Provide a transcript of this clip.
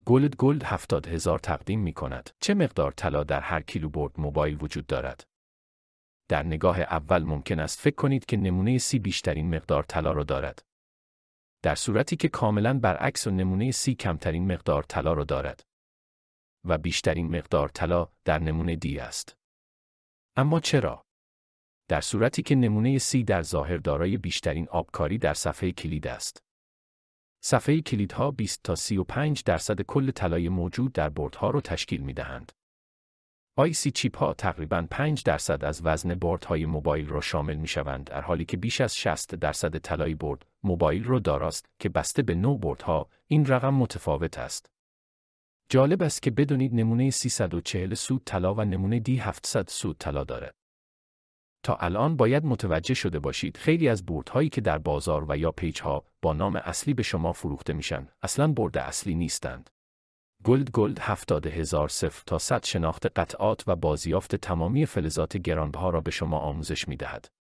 گلد 70,000 تقدیم می کند. چه مقدار طلا در هر کیلوبرد موبایل وجود دارد؟ در نگاه اول ممکن است فکر کنید که نمونه C بیشترین مقدار طلا را دارد. در صورتی که کاملاً برعکس و نمونه C کمترین مقدار طلا را دارد. و بیشترین مقدار طلا در نمونه D است. اما چرا؟ در صورتی که نمونه C در ظاهر دارای بیشترین آبکاری در صفحه کلید است. صفحه کلیدها 20 تا 35% کل طلای موجود در بردها را تشکیل می دهند. IC چیپ‌ها تقریباً 5% از وزن بردهای موبایل را شامل می شوند، در حالی که بیش از 60% طلای برد موبایل را داراست که بسته به نوع بردها این رقم متفاوت است. جالب است که بدونید نمونه 340 سود طلا و نمونه D 700 سود طلا دارد. تا الان باید متوجه شده باشید خیلی از بردهایی که در بازار و یا پیج‌ها با نام اصلی به شما فروخته میشن اصلاً برد اصلی نیستند. گلد 70,000 0 تا 100 شناخت قطعات و بازیافت تمامی فلزات گرانبها را به شما آموزش می‌دهد.